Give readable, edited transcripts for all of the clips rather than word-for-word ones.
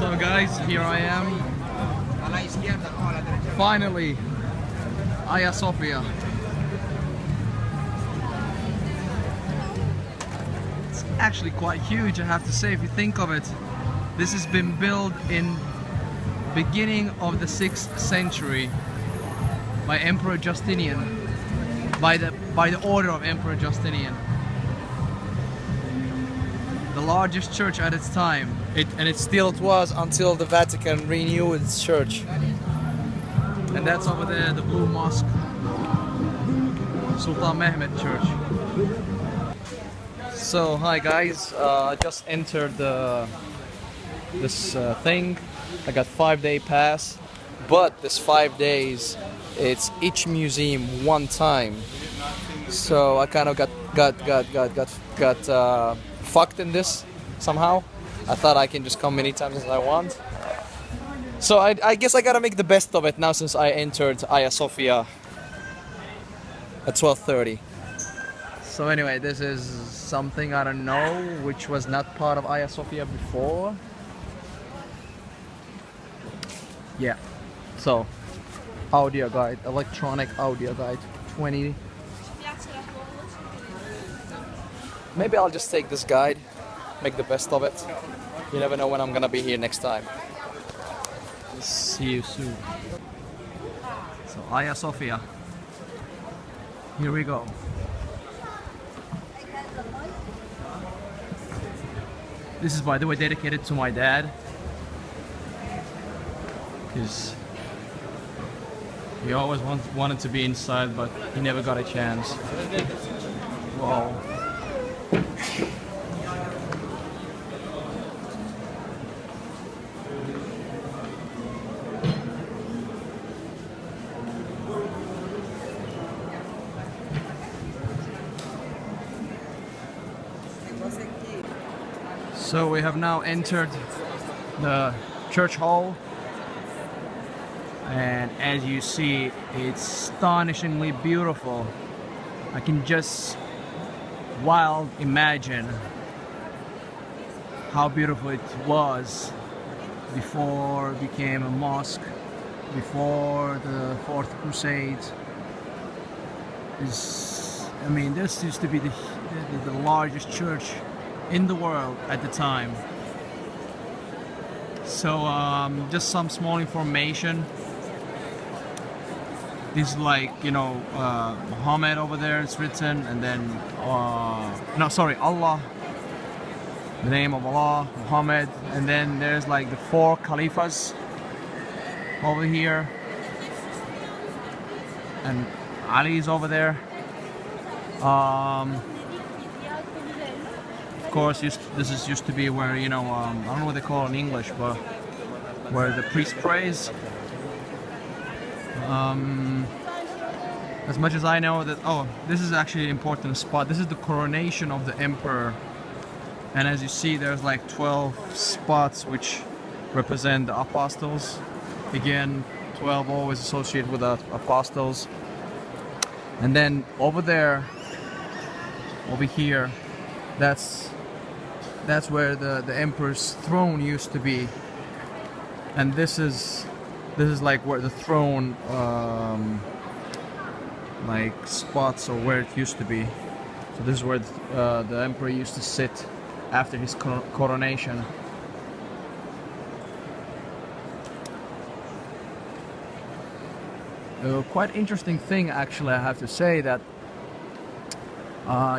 So guys, here I am. Finally, Hagia Sophia. It's actually quite huge, I have to say, if you think of it. This has been built in beginning of the 6th century by Emperor Justinian, by the order of Emperor Justinian. The largest church at its time. It still was until the Vatican renewed its church. And that's over there, the Blue Mosque, Sultan Mehmet Church. So hi guys, I just entered this thing. I got 5-day pass, but this 5 days, it's each museum one time. So I kind of got fucked in this somehow. I thought I can just come many times as I want. So I guess I gotta make the best of it now since I entered Hagia Sophia at 12:30. So anyway, this is something I don't know, which was not part of Hagia Sophia before. Yeah. So audio guide, electronic audio guide, 20. Maybe I'll just take this guide, make the best of it. You never know when I'm gonna be here next time. See you soon. So Hagia Sophia. Here we go. This is, by the way, dedicated to my dad, because he always wanted to be inside, but he never got a chance. Wow. So we have now entered the church hall, and as you see, it's astonishingly beautiful. I can just imagine how beautiful it was before it became a mosque, before the Fourth Crusade. This used to be the largest church in the world at the time. So just some small information. This is like, Muhammad over there, it's written, and then Allah, the name of Allah, Muhammad, and then there's like the 4 caliphs over here, and Ali is over there. Of course, this used to be where, I don't know what they call it in English, but where the priest prays. As much as I know that, this is actually an important spot. This is the coronation of the emperor. And as you see, there's like 12 spots which represent the apostles. Again, 12 always associated with the apostles. And then over there, over here, that's where the emperor's throne used to be, and this is like where the throne like spots, or where it used to be. So this is where the emperor used to sit after his coronation. Quite interesting thing, actually, I have to say, that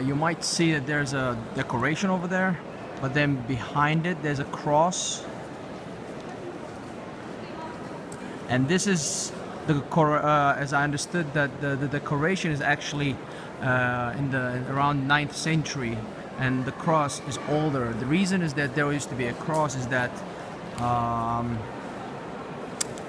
you might see that there's a decoration over there, but then behind it there's a cross, and this is as I understood, that the decoration is actually in the around 9th century, and the cross is older. The reason is that there used to be a cross is that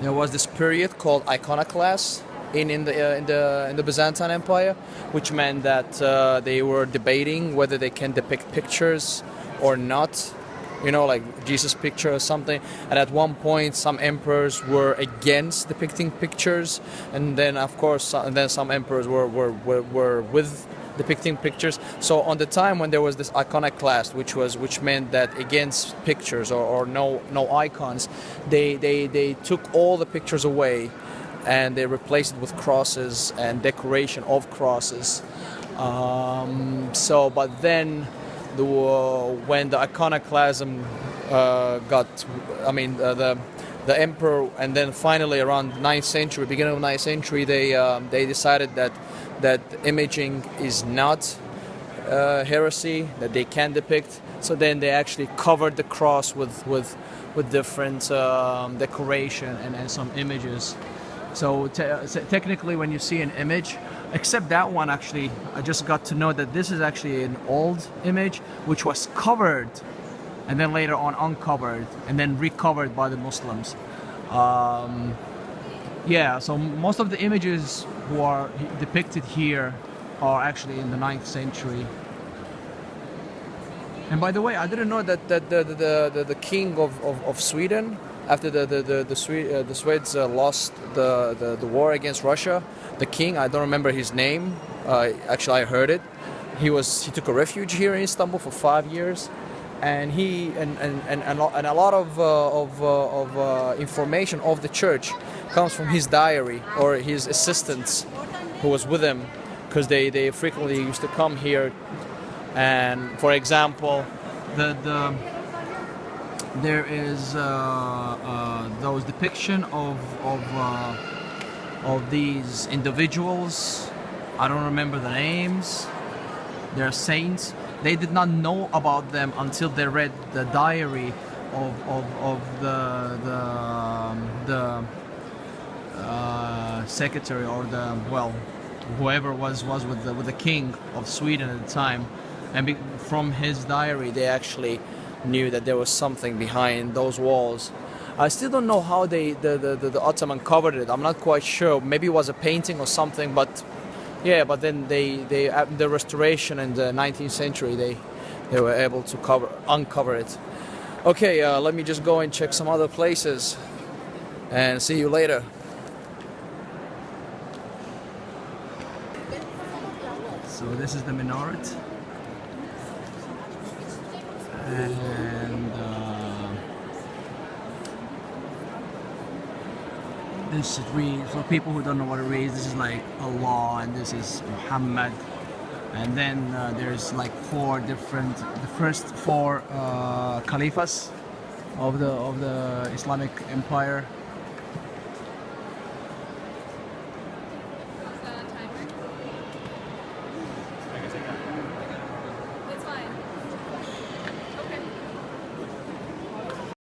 there was this period called iconoclast in the Byzantine Empire, which meant that they were debating whether they can depict pictures or not, like Jesus' picture or something. And at one point, some emperors were against depicting pictures, and then of course, some emperors were with depicting pictures. So on the time when there was this iconoclast, which meant that against pictures or no icons, they took all the pictures away, and they replaced it with crosses and decoration of crosses. But then when the iconoclasm the emperor, and then finally around 9th century, beginning of 9th century, they decided that imaging is not heresy, that they can depict. So then they actually covered the cross with different decoration and some images. So technically, when you see an image, except that one, actually, I just got to know that this is actually an old image which was covered and then later on uncovered and then recovered by the Muslims. So most of the images who are depicted here are actually in the 9th century. And by the way, I didn't know that the king of Sweden, after the Swedes lost the war against Russia, the king, I don't remember his name. Actually, I heard it. He took a refuge here in Istanbul for 5 years, and a lot of information of the church comes from his diary or his assistants who was with him, because they frequently used to come here. And for example, there is those depiction of these individuals. I don't remember the names. They're saints. They did not know about them until they read the diary of the secretary, or whoever was with the king of Sweden at the time, and from his diary they actually knew that there was something behind those walls. I still don't know how the Ottoman covered it. I'm not quite sure. Maybe it was a painting or something, but yeah. But then the restoration in the 19th century, they were able to uncover it. Okay, let me just go and check some other places, and see you later. So this is the minaret, and this reads, for people who don't know what it reads, this is like Allah, and this is Muhammad, and then there's like the first four caliphs of the Islamic Empire.